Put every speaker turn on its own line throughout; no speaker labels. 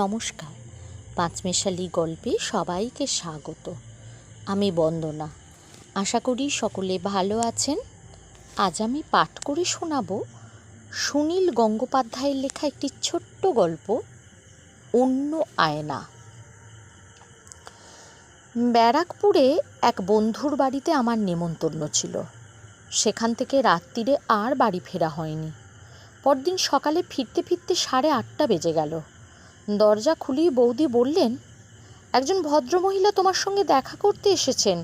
নমস্কার, পাঁচমেশালি গল্পে সবাইকে স্বাগত। আমি বন্দনা। আশা করি সকলে ভালো আছেন। আজ আমি পাঠ করে শোনাব সুনীল গঙ্গোপাধ্যায়ের লেখা একটি ছোট্ট গল্প, অন্য আয়না। ব্যারাকপুরে এক বন্ধুর বাড়িতে আমার নেমন্তন্ন ছিল। সেখান থেকে রাত্রিরে আর বাড়ি ফেরা হয়নি। পরদিন সকালে ফিরতে ফিরতে 8:30 বেজে গেল। দরজা খুলিয়ে বৌদি বললেন, একজন ভদ্রমহিলা তোমার সঙ্গে দেখা করতে এসেছেন,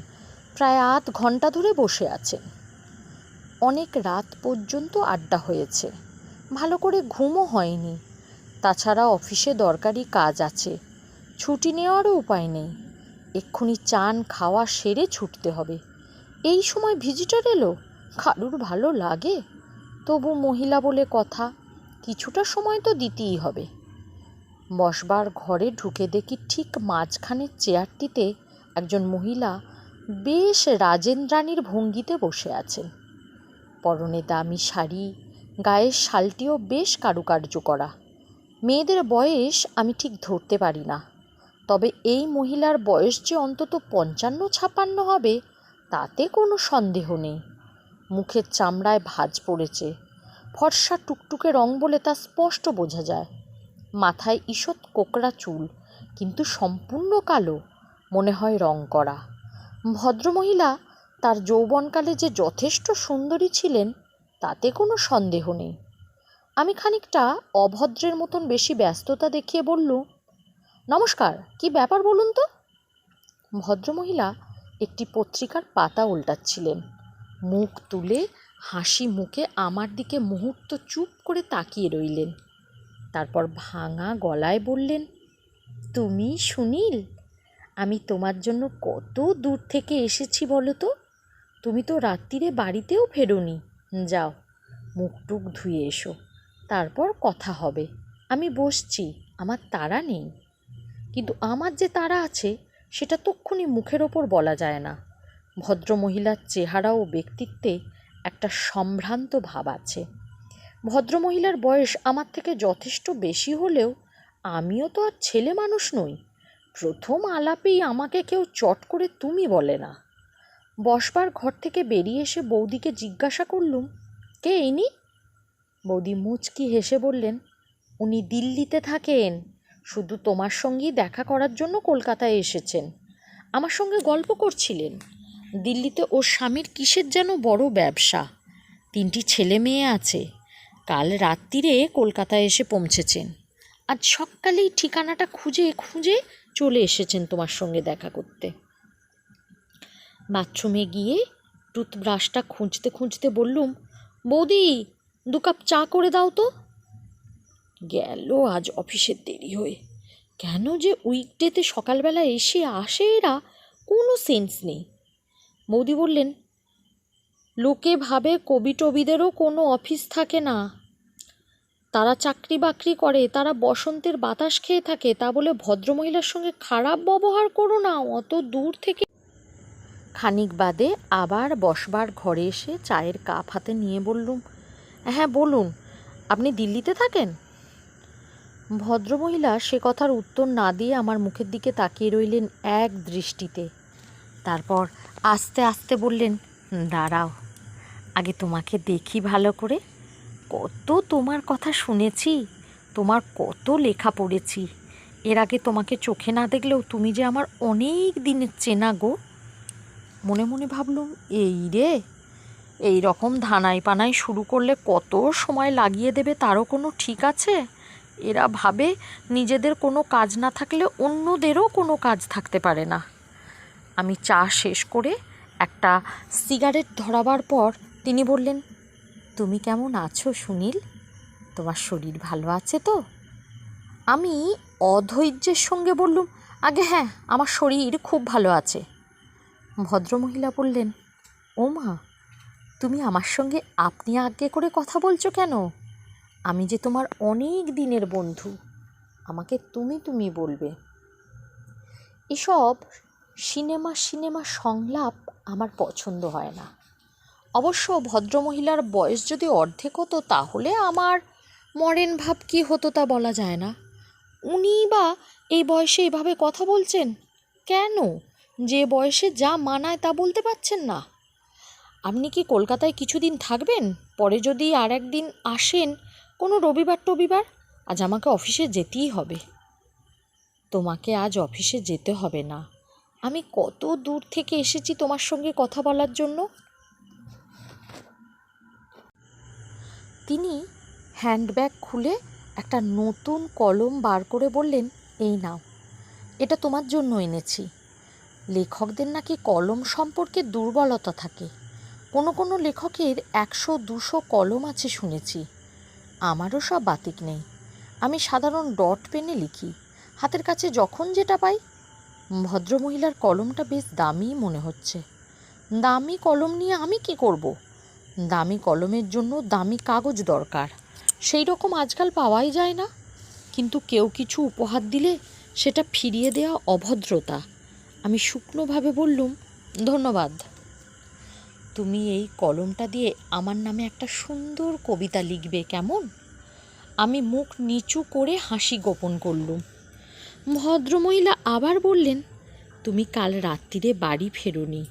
প্রায় আধ ঘন্টা ধরে বসে আছেন। অনেক রাত পর্যন্ত আড্ডা হয়েছে, ভালো করে ঘুমও হয়নি। তাছাড়া অফিসে দরকারি কাজ আছে, ছুটি নেওয়ারও উপায় নেই। এক্ষুনি চান খাওয়া সেরে ছুটতে হবে। এই সময় ভিজিটর এলো, কারুর ভালো লাগে? তবু মহিলা বলে কথা, কিছুটা সময় তো দিতেই হবে। বসবার ঘরে ঢুকে দেখি ঠিক মাঝখানের চেয়ারটিতে একজন মহিলা বেশ রাজেন্দ্রাণীর ভঙ্গিতে বসে আছেন। পরনে দামি শাড়ি, গায়ের শালটিও বেশ কারুকার্য করা। মেয়েদের বয়স আমি ঠিক ধরতে পারি না, তবে এই মহিলার বয়স যে অন্তত 55-56 হবে তাতে কোনো সন্দেহ নেই। মুখের চামড়ায় ভাঁজ পড়েছে, ফর্সা টুকটুকে রং বলে তা স্পষ্ট বোঝা যায়। মাথায় ঈষৎ কোকড়া চুল, কিন্তু সম্পূর্ণ কালো, মনে হয় রং করা। ভদ্রমহিলা তার যৌবনকালে যে যথেষ্ট সুন্দরী ছিলেন তাতে কোনো সন্দেহ নেই। আমি খানিকটা অভদ্রের মতন বেশি ব্যস্ততা দেখিয়ে বললুম, নমস্কার, কি ব্যাপার বলুন তো? ভদ্রমহিলা একটি পত্রিকার পাতা উল্টাচ্ছিলেন। মুখ তুলে হাসি মুখে আমার দিকে মুহূর্ত চুপ করে তাকিয়ে রইলেন। তারপর ভাঙা গলায় বললেন, তুমি সুনীল? আমি তোমার জন্য কত দূর থেকে এসেছি বলো তো। তুমি তো রাত্রিরে বাড়িতেও ফেরোনি। যাও, মুখ টুক ধুয়ে এসো, তারপর কথা হবে। আমি বসছি, আমার তাড়া নেই। কিন্তু আমার যে তাড়া আছে সেটা তক্ষুনি মুখের ওপর বলা যায় না। ভদ্রমহিলার চেহারা ও ব্যক্তিত্বে একটা সম্ভ্রান্ত ভাব আছে। ভদ্রমহিলার বয়স আমার থেকে যথেষ্ট বেশি হলেও আমিও তো আর ছেলে মানুষ নই। প্রথম আলাপেই আমাকে কেউ চট করে তুমি বলে না। বসবার ঘর থেকে বেরিয়ে এসে বৌদিকে জিজ্ঞাসা করলুম, কে ইনি? বৌদি মুচকি হেসে বললেন, উনি দিল্লিতে থাকেন, শুধু তোমার সঙ্গেই দেখা করার জন্য কলকাতায় এসেছেন। আমার সঙ্গে গল্প করছিলেন। দিল্লিতে ওর স্বামীর কিসের যেন বড় ব্যবসা, 3টি ছেলে মেয়ে আছে। কাল রাত্রিরে কলকাতায় এসে পৌঁছেছেন। আজ সকালেই ঠিকানাটা খুঁজে খুঁজে চলে এসেছেন তোমার সঙ্গে দেখা করতে। বাথরুমে গিয়ে টুথব্রাশটা খুঁজতে খুঁজতে বললুম, বৌদি 2 কাপ চা করে দাও তো। গেল আজ অফিসের দেরি হয়ে। কেন যে উইকডেতে সকালবেলা আসে এরা, কোনো সেন্স নেই। বৌদি বললেন, লোকে ভাবে কবি টবিদেরও কোনো অফিস থাকে না, তারা চাকরি বাকরি করে, তারা বসন্তের বাতাস খেয়ে থাকে। তা বলে ভদ্রমহিলার সঙ্গে খারাপ ব্যবহার করো না, অত দূর থেকে। খানিক বাদে আবার বসবার ঘরে এসে চায়ের কাপ হাতে নিয়ে বললুম, হ্যাঁ বলুন, আপনি দিল্লিতে থাকেন? ভদ্রমহিলা সে কথার উত্তর না দিয়ে আমার মুখের দিকে তাকিয়ে রইলেন এক দৃষ্টিতে। তারপর আস্তে আস্তে বললেন, দাঁড়াও, আগে তোমাকে দেখি ভালো করে। কত তোমার কথা শুনেছি, তোমার কত লেখা পড়েছি। এর আগে তোমাকে চোখে না দেখলেও তুমি যে আমার অনেক দিনের চেনা গো। মনে মনে ভাবলুম, এই রে, এই রকম ধানাই পানাই শুরু করলে কত সময় লাগিয়ে দেবে তারও কোনো ঠিক আছে। এরা ভাবে নিজেদের কোনো কাজ না থাকলে অন্যদেরও কোনো কাজ থাকতে পারে না। আমি চা শেষ করে একটা সিগারেট ধরাবার পর তিনি বললেন, তুমি কেমন আছো সুনীল? তোমার শরীর ভালো আছে তো? আমি অধৈর্যের সঙ্গে বললুম, আগে হ্যাঁ, আমার শরীর খুব ভালো আছে। ভদ্রমহিলা বললেন, ও মা, তুমি আমার সঙ্গে আপনি আজ্ঞে করে কথা বলছো কেন? আমি যে তোমার অনেক দিনের বন্ধু, আমাকে তুমি তুমি বলবে। এসব সিনেমা সংলাপ আমার পছন্দ হয় না। অবশ্য ভদ্রমহিলার বয়স যদি অর্ধেক হতো তাহলে আমার মরেন ভাব কী হতো তা বলা যায় না। উনিই বা এই বয়সে এভাবে কথা বলছেন কেন? যে বয়সে যা মানায় তা বলতে পারছেন না? আপনি কি কলকাতায় কিছুদিন থাকবেন? পরে যদি আর একদিন আসেন, কোনো রবিবার টবিবার? আজ আমাকে অফিসে যেতেই হবে। তোমাকে আজ অফিসে যেতে হবে না। আমি কত দূর থেকে এসেছি তোমার সঙ্গে কথা বলার জন্য। তিনি হ্যান্ডব্যাগ খুলে একটা নতুন কলম বার করে বললেন, এই নাও, এটা তোমার জন্য এনেছি। লেখকদের নাকি কলম সম্পর্কে দুর্বলতা থাকে। কোনো কোনো লেখকের 100-200 কলম আছে শুনেছি। আমারও সব বাতিক নেই। আমি সাধারণ ডট পেনে লিখি, হাতের কাছে যখন যেটা পাই। ভদ্রমহিলার কলমটা বেশ দামি মনে হচ্ছে। দামি কলম নিয়ে আমি কি করব? দামি কলমের জন্য দামি কাগজ দরকার, সেই রকম আজকাল পাওয়াই যায় না। কিন্তু কেউ কিছু উপহার দিলে সেটা ফিরিয়ে দেওয়া অভদ্রতা। আমি শুকনোভাবে বললুম, ধন্যবাদ। তুমি এই কলমটা দিয়ে আমার নামে একটা সুন্দর কবিতা লিখবে কেমন? আমি মুখ নিচু করে হাসি গোপন করলুম। ভদ্রমহিলা আবার বললেন, তুমি কাল রাত্রিরে বাড়ি ফেরোনি।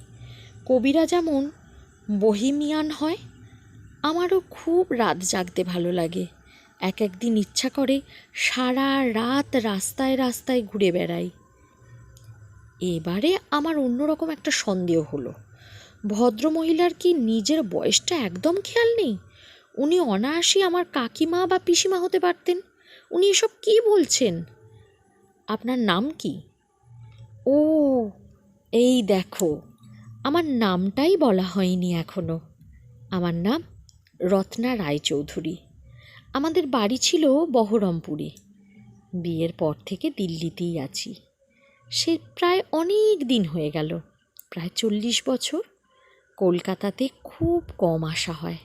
কবিরা যেমন বহিমিয়ান হয়, আমারও খুব রাত জাগতে ভালো লাগে। এক একদিন ইচ্ছা করে সারা রাত রাস্তায় রাস্তায় ঘুরে বেড়াই। এবারে আমার অন্যরকম একটা সন্দেহ হলো, ভদ্রমহিলার কি নিজের বয়সটা একদম খেয়াল নেই? উনি অনায়াসই আমার কাকিমা বা পিসিমা হতে পারতেন। উনি এসব কী বলছেন? আপনার নাম কি? ও, এই দেখো, আমার নামটাই বলা হয়নি এখনো। আমার নাম রত্না রায়চৌধুরী। আমাদের বাড়ি ছিল বহরমপুরে। বিয়ের পর থেকে দিল্লিতেই আছি। সে প্রায় অনেক দিন হয়ে গেল, প্রায় 40 বছর। কলকাতাতে খুব কম আসা হয়।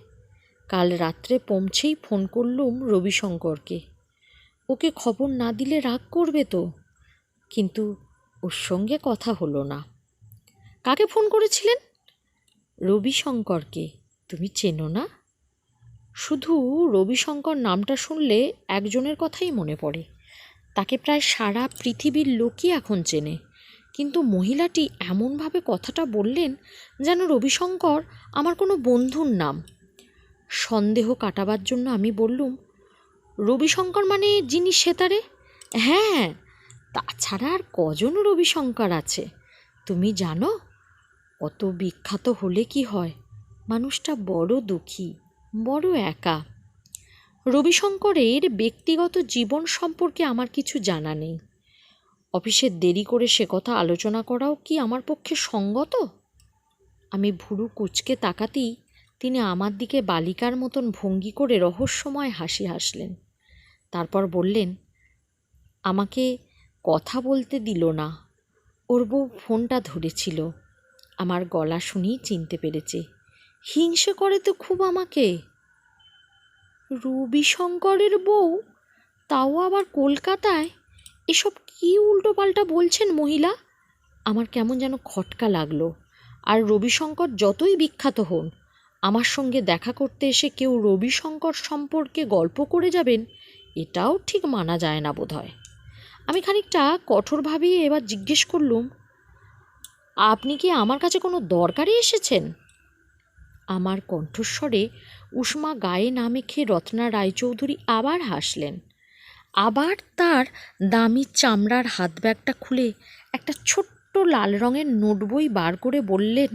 কাল রাত্রে পৌঁছেই ফোন করলুম রবিশঙ্করকে। ওকে খবর না দিলে রাগ করবে তো, কিন্তু ওর সঙ্গে কথা হলো না। কাকে ফোন করেছিলেন? রবিশঙ্করকে। তুমি চেনো না? শুধু রবিশঙ্কর নামটা শুনলে একজনের কথাই মনে পড়ে। তাকে প্রায় সারা পৃথিবীর লোকই এখন চেনে। কিন্তু মহিলাটি এমনভাবে কথাটা বললেন যেন রবিশঙ্কর আমার কোনো বন্ধুর নাম। সন্দেহ কাটাবার জন্য আমি বললুম, রবিশঙ্কর মানে যিনি সেতারে? হ্যাঁ, তাছাড়া আর কজন রবিশঙ্কর আছে তুমি জানো? অত বিখ্যাত হলে কি হয়, মানুষটা বড় দুঃখী, বড় একা। রবিশঙ্করের ব্যক্তিগত জীবন সম্পর্কে আমার কিছু জানা নেই। অফিসে দেরি করে সে কথা আলোচনা করাও কি আমার পক্ষে সঙ্গত? আমি ভুরু কুঁচকে তাকাতেই তিনি আমার দিকে বালিকার মতন ভঙ্গি করে রহস্যময় হাসি হাসলেন। তারপর বললেন, আমাকে কথা বলতে দিল না। ওর বউ ফোনটা ধরেছিল। আমার গলা শুনেই চিনতে পেরেছে। হিংসে করে তো খুব আমাকে। রবিশঙ্করের বউ, তাও আবার কলকাতায়? এসব কী উল্টোপাল্টা বলছেন মহিলা? আমার কেমন যেন খটকা লাগলো। আর রবিশঙ্কর যতই বিখ্যাত হন, আমার সঙ্গে দেখা করতে এসে কেউ রবিশঙ্কর সম্পর্কে গল্প করে যাবেন, এটাও ঠিক মানা যায় না বোধ হয়। আমি খানিকটা কঠোরভাবে এবার জিজ্ঞেস করলুম, আপনি কি আমার কাছে কোনো দরকারে এসেছেন? আমার কণ্ঠস্বরে উষ্মা গায়ে না মেখে রত্না রায়চৌধুরী আবার হাসলেন। আবার তার দামি চামড়ার হাতব্যাগটা খুলে একটা ছোট্ট লাল রঙের নোটবই বার করে বললেন,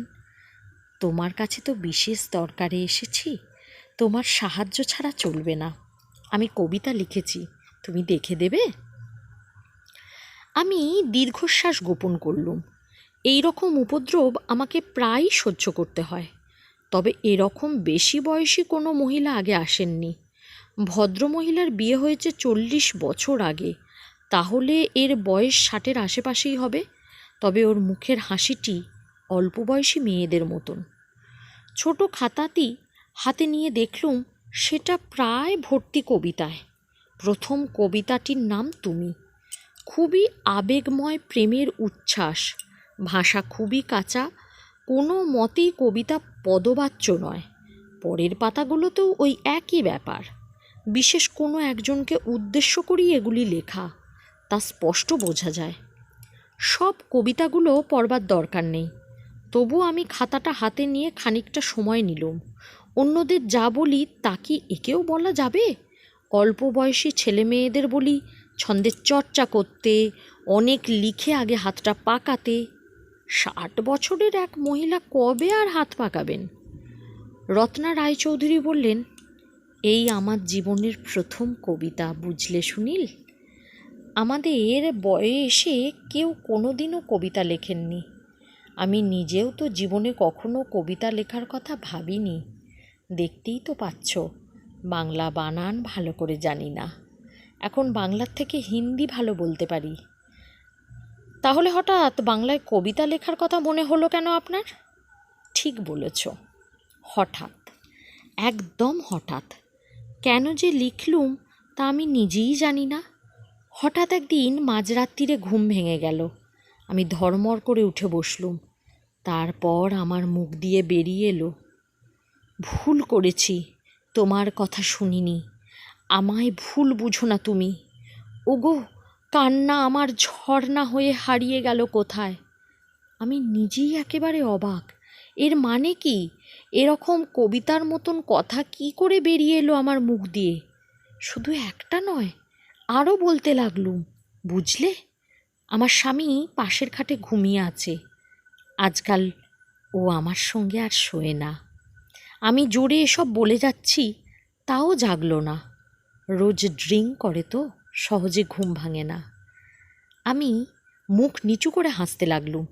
তোমার কাছে তো বিশেষ দরকারে এসেছি। তোমার সাহায্য ছাড়া চলবে না। আমি কবিতা লিখেছি, তুমি দেখে দেবে? আমি দীর্ঘশ্বাস গোপন করলুম। এই রকম উপদ্রব আমাকে প্রায়ই সহ্য করতে হয়, তবে এরকম বেশি বয়সী কোনো মহিলা আগে আসেননি। ভদ্রমহিলার বিয়ে হয়েছে 40 বছর আগে, তাহলে এর বয়স 60-এর আশেপাশেই হবে। তবে ওর মুখের হাসিটি অল্প বয়সী মেয়েদের মতন। ছোট খাতাটি হাতে নিয়ে দেখলুম সেটা প্রায় ভর্তি কবিতায়। প্রথম কবিতাটির নাম তুমি। খুবই আবেগময় প্রেমের উচ্ছ্বাস। ভাষা খুবই কাঁচা, কোনো মতেই কবিতা পদবাচ্য নয়। পরের পাতাগুলোতেও ওই একই ব্যাপার। বিশেষ কোনো একজনকে উদ্দেশ্য করেই এগুলি লেখা। তা স্পষ্ট বোঝা যায়। সব কবিতাগুলো পড়বার দরকার নেই, তবু আমি খাতাটা হাতে নিয়ে খানিকটা সময় নিলাম। অন্যদের যা বলি তা কি একেও বলা যাবে? অল্প বয়সী ছেলে মেয়েদের বলি ছন্দের চর্চা করতে, অনেক লিখে আগে হাতটা পাকাতে। 60 বছরের এক মহিলা কবে আর হাত পাকাবেন? রত্না রায়চৌধুরী বললেন, এই আমার জীবনের প্রথম কবিতা, বুঝলে সুনীল। আমাদের বয়সে কেউ কোনোদিনও কবিতা লেখেননি। আমি নিজেও তো জীবনে কখনো কবিতা লেখার কথা ভাবিনি। দেখতেই তো পাচ্ছ, বাংলা বানান ভালো করে জানি না। এখন বাংলার থেকে হিন্দি ভালো বলতে পারি। তাহলে হঠাৎ বাংলায় কবিতা লেখার কথা মনে হলো কেন আপনার? ঠিক বলেছ, হঠাৎ, একদম হঠাৎ। কেন যে লিখলুম তা আমি নিজেই জানি না। হঠাৎ একদিন মাঝরাত্রিরে ঘুম ভেঙে গেল। আমি ধড়মড় করে উঠে বসলুম। তারপর আমার মুখ দিয়ে বেরিয়ে এলো, ভুল করেছি, তোমার কথা শুনিনি, আমায় ভুল বুঝো না তুমি। ওগো, কান্না আমার ঝর্ণা হয়ে হারিয়ে গেল কোথায়। আমি নিজেই একেবারে অবাক। এর মানে কি? এরকম কবিতার মতন কথা কি করে বেরিয়ে এলো আমার মুখ দিয়ে? শুধু একটা নয়, আরও বলতে লাগলুম, বুঝলে, আমার স্বামী পাশের খাটে ঘুমিয়ে আছে। আজকাল ও আমার সঙ্গে আর শোয় না। আমি জোরে এসব বলে যাচ্ছি, তাও জাগলো না। রোজ ড্রিঙ্ক করে তো, সহজে ঘুম ভাঙে না। আমি মুখ নিচু করে হাসতে লাগলুম।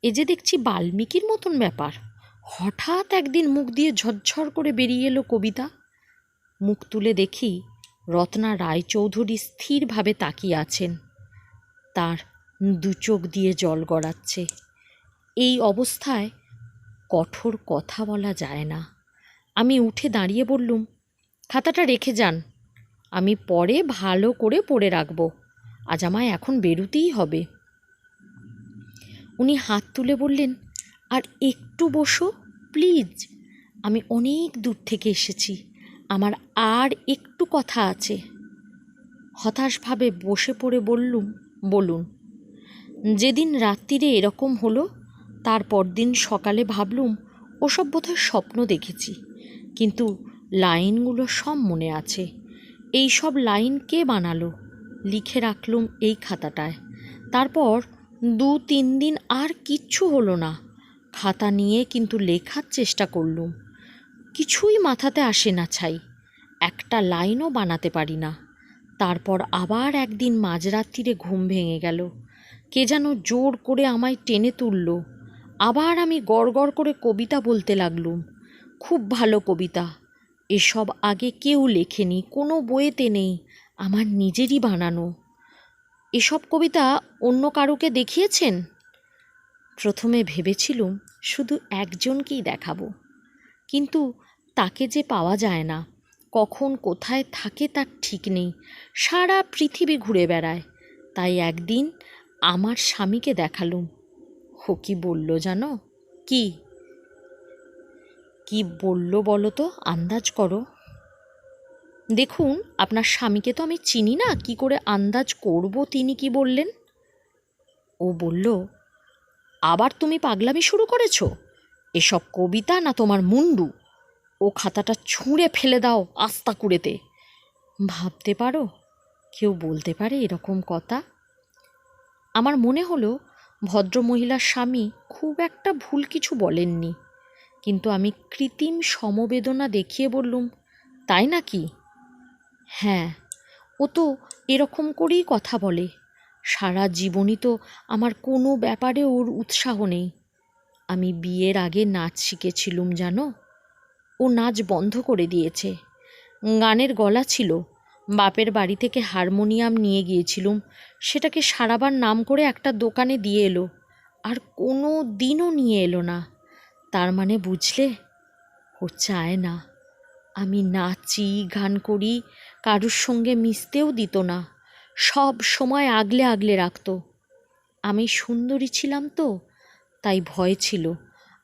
এ যে দেখছি বাল্মীকির মতন ব্যাপার। হঠাৎ একদিন মুখ দিয়ে ঝরঝর করে বেরিয়ে এলো কবিতা। মুখ তুলে দেখি রত্না রায়চৌধুরী স্থিরভাবে তাকিয়ে আছেন। তার দু চোখ দিয়ে জল গড়াচ্ছে। এই অবস্থায় কঠোর কথা বলা যায় না। আমি উঠে দাঁড়িয়ে বললুম, খাতাটা রেখে যান, আমি পরে ভালো করে পড়ে রাখব। আজ আমায় এখন বেরুতেই হবে। উনি হাত তুলে বললেন, আর একটু বসো প্লিজ, আমি অনেক দূর থেকে এসেছি, আমার আর একটু কথা আছে। হতাশভাবে বসে পড়ে বললুম, বলুন। যেদিন রাত্রিরে এরকম হলো, তারপর দিন সকালে ভাবলুম ওসব বোধহয় স্বপ্ন দেখেছি, কিন্তু লাইনগুলো সব মনে আছে। এই সব লাইন কে বানালো? লিখে রাখলুম এই খাতাটায়। তারপর 2-3 দিন আর কিচ্ছু হলো না। খাতা নিয়ে কিন্তু লেখার চেষ্টা করলুম, কিছুই মাথাতে আসে না ছাই, একটা লাইনও বানাতে পারি না। তারপর আবার একদিন মাঝরাত্রিরে ঘুম ভেঙে গেল। কে যেন জোর করে আমায় টেনে তুলল। আবার আমি গড়গড় করে কবিতা বলতে লাগলুম, খুব ভালো কবিতা, এসব আগে কেউ লেখেনি, কোনো বইয়েতে নেই, আমার নিজেরই বানানো। এসব কবিতা অন্য কারুকে দেখিয়েছেন? প্রথমে ভেবেছিলুম শুধু একজনকেই দেখাবো, কিন্তু তাকে যে পাওয়া যায় না, কখন কোথায় থাকে তার ঠিক নেই, সারা পৃথিবী ঘুরে বেড়ায়। তাই একদিন আমার স্বামীকে দেখালুম। ও কি বলল জানো? কি কি বলল বলো তো, আন্দাজ করো। দেখুন, আপনার স্বামীকে তো আমি চিনি না, কি করে আন্দাজ করব তিনি কি বললেন। ও বলল, আবার তুমি পাগলামি শুরু করেছ? এসব কবিতা না তোমার মুন্ডু। ও খাতাটা ছুঁড়ে ফেলে দাও আস্তা কুড়েতে। ভাবতে পারো, কেউ বলতে পারে এরকম কথা? আমার মনে হলো ভদ্রমহিলার স্বামী খুব একটা ভুল কিছু বলেননি, কিন্তু আমি কৃত্রিম সমবেদনা দেখিয়ে বললুম, তাই নাকি? হ্যাঁ, ও তো এরকম করেই কথা বলে। সারা জীবনই তো আমার কোনো ব্যাপারে ওর উৎসাহ নেই। আমি বিয়ের আগে নাচ শিখেছিলুম জানো, ও নাচ বন্ধ করে দিয়েছে। গানের গলা ছিল, বাপের বাড়ি থেকে হারমোনিয়াম নিয়ে গিয়েছিলুম, সেটাকে সারাবার নাম করে একটা দোকানে দিয়ে এলো, আর কোনো দিনও নিয়ে এলো না। তার মানে বুঝলে, ও চায় না আমি নাচি, গান করি, কারুর সঙ্গে মিশতেও দিত না, সব সময় আগলে আগলে রাখত। আমি সুন্দরী ছিলাম তো, তাই ভয় ছিল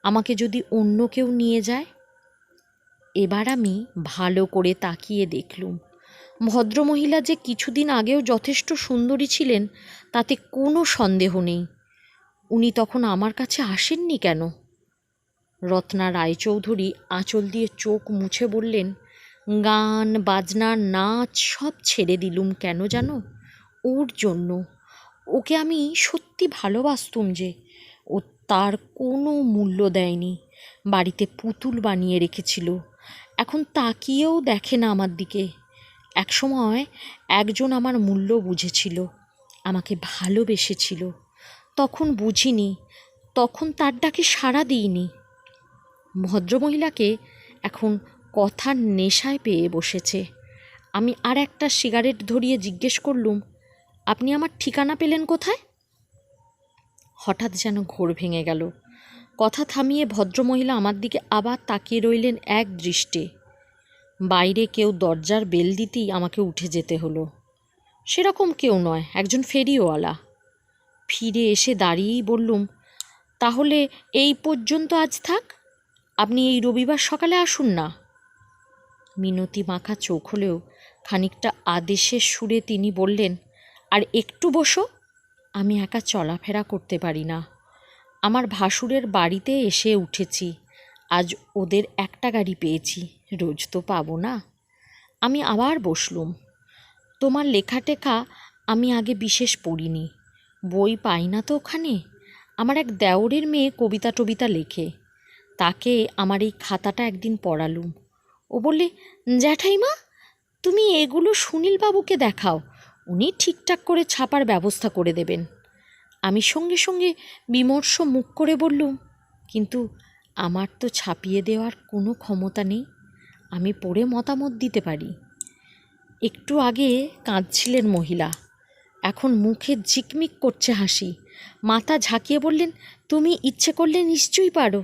আমাকে যদি অন্য কেউ নিয়ে যায়। এবার আমি ভালো করে তাকিয়ে দেখলুম, ভদ্রমহিলা যে কিছুদিন আগেও যথেষ্ট সুন্দরী ছিলেন তাতে কোনো সন্দেহ নেই। উনি তখন আমার কাছে আসেননি কেন? রত্না রায়চৌধুরী আঁচল দিয়ে চোখ মুছে বললেন, গান বাজনা নাচ সব ছেড়ে দিলুম কেন জানো? ওর জন্য। ওকে আমি সত্যি ভালোবাসতুম যে। ও তার কোনো মূল্য দেয়নি, বাড়িতে পুতুল বানিয়ে রেখেছিল, এখন তাকিয়েও দেখে না আমার দিকে। একসময় একজন আমার মূল্য বুঝেছিল, আমাকে ভালোবেসেছিল, তখন বুঝিনি, তখন তার ডাকে সাড়া দিইনি। ভদ্রমহিলাকে এখন কথার নেশায় পেয়ে বসেছে। আমি আর একটা সিগারেট ধরিয়ে জিজ্ঞেস করলুম, আপনি আমার ঠিকানা পেলেন কোথায়? হঠাৎ যেন ঘোর ভেঙে গেল। কথা থামিয়ে ভদ্রমহিলা আমার দিকে আবার তাকিয়ে রইলেন এক দৃষ্টে। বাইরে কেউ দরজার বেল দিতেই আমাকে উঠে যেতে হলো। সেরকম কেউ নয়, একজন ফেরিওয়ালা। ফিরে এসে দাঁড়িয়েই বললুম, তাহলে এই পর্যন্ত আজ থাক, আপনি এই রবিবার সকালে আসুন না। মিনতি মাখা চোখ হলেও খানিকটা আদেশের সুরে তিনি বললেন, আর একটু বসো, আমি একা চলাফেরা করতে পারি না। আমার ভাসুরের বাড়িতে এসে উঠেছি, আজ ওদের একটা গাড়ি পেয়েছি, রোজ তো পাবো না। আমি আবার বসলুম। তোমার লেখা টেখা আমি আগে বিশেষ পড়িনি, বই পাই না তো ওখানে। আমার এক দেওরের মেয়ে কবিতা টবিতা লেখে, তাকে আমার এই খাতাটা একদিন পড়ালুম। ও বললে, জ্যাঠাইমা তুমি এগুলো সুনীলবাবুকে দেখাও, উনি ঠিকঠাক করে ছাপার ব্যবস্থা করে দেবেন। আমি সঙ্গে সঙ্গে বিমর্ষ মুখ করে বললুম, কিন্তু আমার তো ছাপিয়ে দেওয়ার কোনো ক্ষমতা নেই, আমি পড়ে মতামত দিতে পারি। একটু আগে কাঁদছিলেন মহিলা, এখন মুখে ঝিকমিক করছে হাসি। মাথা ঝাঁকিয়ে বললেন, তুমি ইচ্ছে করলে নিশ্চয়ই পারো,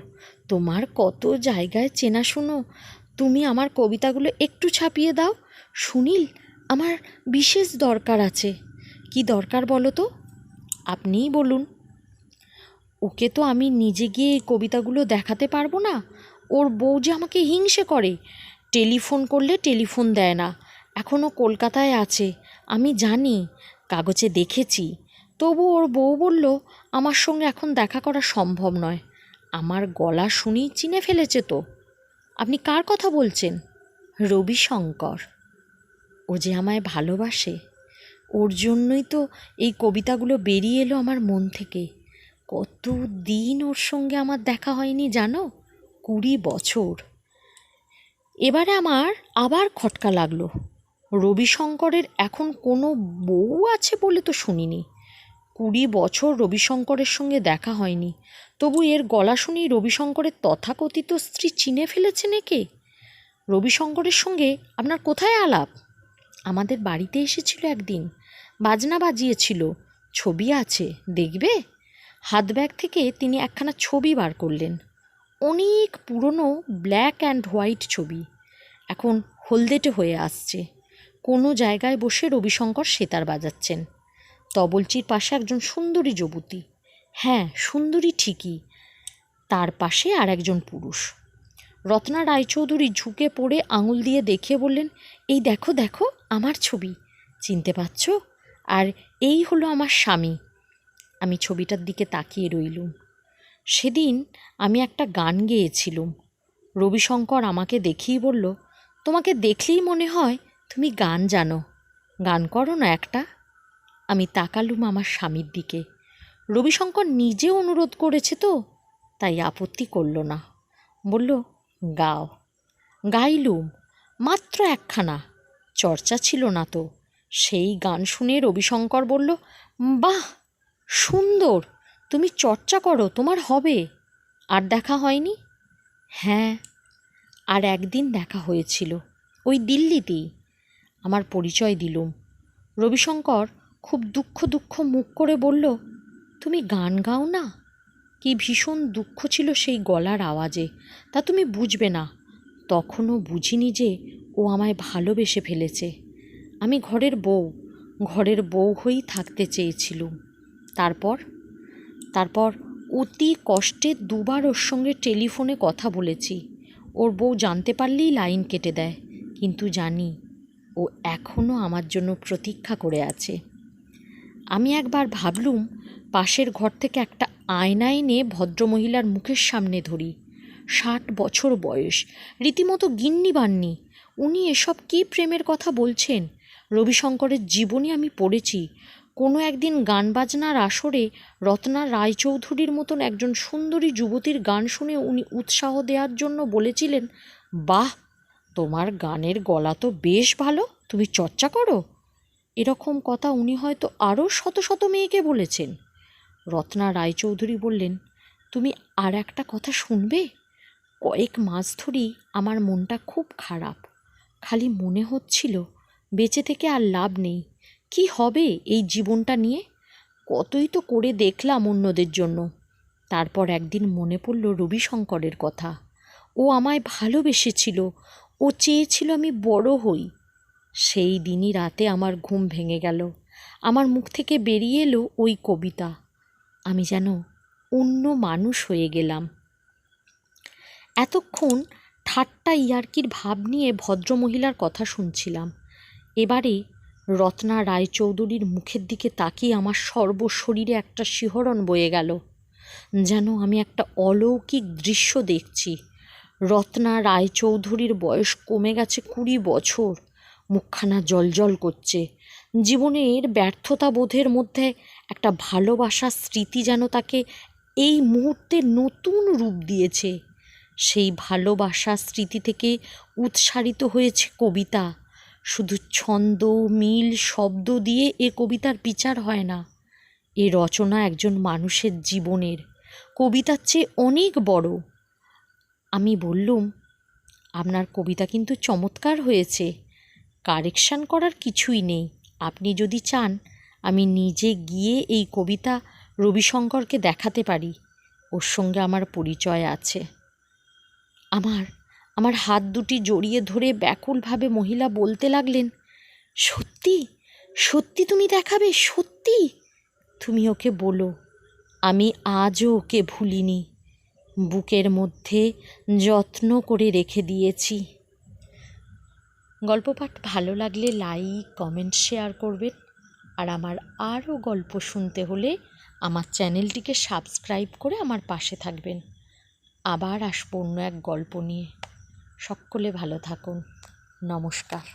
তোমার কত জায়গায় চেনাশুনো, তুমি আমার কবিতাগুলো একটু ছাপিয়ে দাও। সুনীল, আমার বিশেষ দরকার আছে। কি দরকার বলো তো? আপনিই বলুন। ওকে তো আমি নিজে গিয়ে এই কবিতাগুলো দেখাতে পারবো না, ওর বউ যে আমাকে হিংসে করে, টেলিফোন করলে টেলিফোন দেয় না। এখনও কলকাতায় আছে, আমি জানি, কাগজে দেখেছি। তবু ওর বউ বলল আমার সঙ্গে এখন দেখা করা সম্ভব নয়। আমার গলা শুনেই চিনে ফেলেছে তো। আপনি কার কথা বলছেন? রবিশঙ্কর। ও যে আমায় ভালোবাসে, ওর জন্যই তো এই কবিতাগুলো বেরিয়ে এলো আমার মন থেকে। কত দিন ওর সঙ্গে আমার দেখা হয়নি জানো, 20 বছর। এবারে আমার আবার খটকা লাগলো। রবিশঙ্করের এখন কোনো বউ আছে বলে তো শুনিনি। 20 বছর রবিশঙ্করের সঙ্গে দেখা হয়নি, তবু এর গলা শুনেই রবিশঙ্করের তথাকথিত স্ত্রী চিনে ফেলেছেন একে। রবিশঙ্করের সঙ্গে আপনার কোথায় আলাপ? আমাদের বাড়িতে এসেছিল একদিন, বাজনা বাজিয়েছিল, ছবি আছে, দেখবে? হাত ব্যাগ থেকে তিনি একখানা ছবি বার করলেন, অনেক পুরনো ব্ল্যাক অ্যান্ড হোয়াইট ছবি, এখন হলদেটে হয়ে আসছে। কোনো জায়গায় বসে রবিশঙ্কর সেতার বাজাচ্ছেন, তবলচির পাশে একজন সুন্দরী যুবতী, হ্যাঁ সুন্দরী ঠিকই, তার পাশে আর একজন পুরুষ। রত্না রায়চৌধুরী ঝুঁকে পড়ে আঙুল দিয়ে দেখিয়ে বললেন, এই দেখো দেখো আমার ছবি, চিনতে পারছ? আর এই হলো আমার স্বামী। আমি ছবিটার দিকে তাকিয়ে রইলুম। সেদিন আমি একটা গান গেয়েছিলুম। রবিশঙ্কর আমাকে দেখেই বলল, তোমাকে দেখলেই মনে হয় তুমি গান জানো, গান করো না একটা। আমি তাকালুম আমার স্বামীর দিকে। রবিশঙ্কর নিজে অনুরোধ করেছে তো, তাই আপত্তি করল না, বলল, গাও। গাইলুম, মাত্র একখানা, চর্চা ছিল না তো। সেই গান শুনে রবিশঙ্কর বলল, বাহ সুন্দর, তুমি চর্চা করো, তোমার হবে। আর দেখা হয়নি? হ্যাঁ, আর একদিন দেখা হয়েছিল, ওই দিল্লিতেই। আমার পরিচয় দিলুম। রবিশঙ্কর খুব দুঃখ দুঃখ মুখ করে বলল, তুমি গান গাও না? কি ভীষণ দুঃখ ছিল সেই গলার আওয়াজে, তা তুমি বুঝবে না। তখনও বুঝিনি যে ও আমায় ভালোবেসে ফেলেছে। আমি ঘরের বউ হয়েই থাকতে চেয়েছিলুম। তারপর অতি কষ্টে 2 বার ওর সঙ্গে টেলিফোনে কথা বলেছি। ওর বউ জানতে পারলেই লাইন কেটে দেয়, কিন্তু জানি ও এখনও আমার জন্য প্রতীক্ষা করে আছে। আমি একবার ভাবলুম পাশের ঘর থেকে একটা আয়না এনে ভদ্রমহিলার মুখের সামনে ধরি। 60 বছর বয়স, রীতিমতো গিন্নি বান্নি। উনি এসব কী প্রেমের কথা বলছেন? রবিশঙ্করের জীবনী আমি পড়েছি। কোনো একদিন গান বাজনার আসরে রত্না রায়চৌধুরীর মতন একজন সুন্দরী যুবতীর গান শুনে উনি উৎসাহ দেওয়ার জন্য বলেছিলেন, বাহ, তোমার গানের গলা তো বেশ ভালো, তুমি চর্চা করো। এরকম কথা উনি হয়তো আরও শত শত মেয়েকে বলেছেন। রত্না রায়চৌধুরী বললেন, তুমি আর একটা কথা শুনবে? কয়েক মাস ধরেই আমার মনটা খুব খারাপ। খালি মনে হচ্ছিল বেঁচে থেকে আর লাভ নেই। কি হবে এই জীবনটা নিয়ে? কতই তো করে দেখলাম অন্যদের জন্য। তারপর একদিন মনে পড়ল রবিশঙ্করের কথা। ও আমায় ভালোবেসেছিল, ও চেয়েছিল আমি বড় হই। সেই দিনই রাতে আমার ঘুম ভেঙে গেল। আমার মুখ থেকে বেরিয়ে এলো ওই কবিতা। আমি যেন অন্য মানুষ হয়ে গেলাম। এতক্ষণ ঠাট্টা ইয়ার্কির ভাব নিয়ে ভদ্রমহিলার কথা শুনছিলাম। এবারে রত্না রায়চৌধুরীর মুখের দিকে তাকিয়ে আমার সর্বশরীরে একটা শিহরণ বয়ে গেল, যেন আমি একটা অলৌকিক দৃশ্য দেখছি। রত্না রায়চৌধুরীর বয়স কমে গেছে 20 বছর। মুখখানা জলজল করছে। জীবনের ব্যর্থতা বোধের মধ্যে একটা ভালোবাসার স্মৃতি যেন তাকে এই মুহূর্তে নতুন রূপ দিয়েছে। সেই ভালোবাসার স্মৃতি থেকে উৎসারিত হয়েছে কবিতা। শুধু ছন্দ, মিল, শব্দ দিয়ে এ কবিতার বিচার হয় না। এ রচনা একজন মানুষের জীবনের, কবিতার চেয়ে অনেক বড়। আমি বললুম, আপনার কবিতা কিন্তু চমৎকার হয়েছে, কারেকশান করার কিছুই নেই। আপনি যদি চান আমি নিজে গিয়ে এই কবিতা রবিশঙ্করকে দেখাতে পারি, ওর সঙ্গে আমার পরিচয় আছে। আমার হাত দুটি জড়িয়ে ধরে ব্যাকুলভাবে মহিলা বলতে লাগলেন, সত্যি সত্যি তুমি দেখাবে? সত্যি? তুমি ওকে বলো আমি আজও ওকে ভুলিনি, বুকের মধ্যে যত্ন করে রেখে দিয়েছি। গল্প পাঠ ভালো লাগলে লাইক, কমেন্ট, শেয়ার করবেন। আর আমার আরও গল্প শুনতে হলে আমার চ্যানেলটিকে সাবস্ক্রাইব করে আমার পাশে থাকবেন। আবার আসবো অন্য এক গল্প নিয়ে। সকলে ভালো থাকুন। নমস্কার।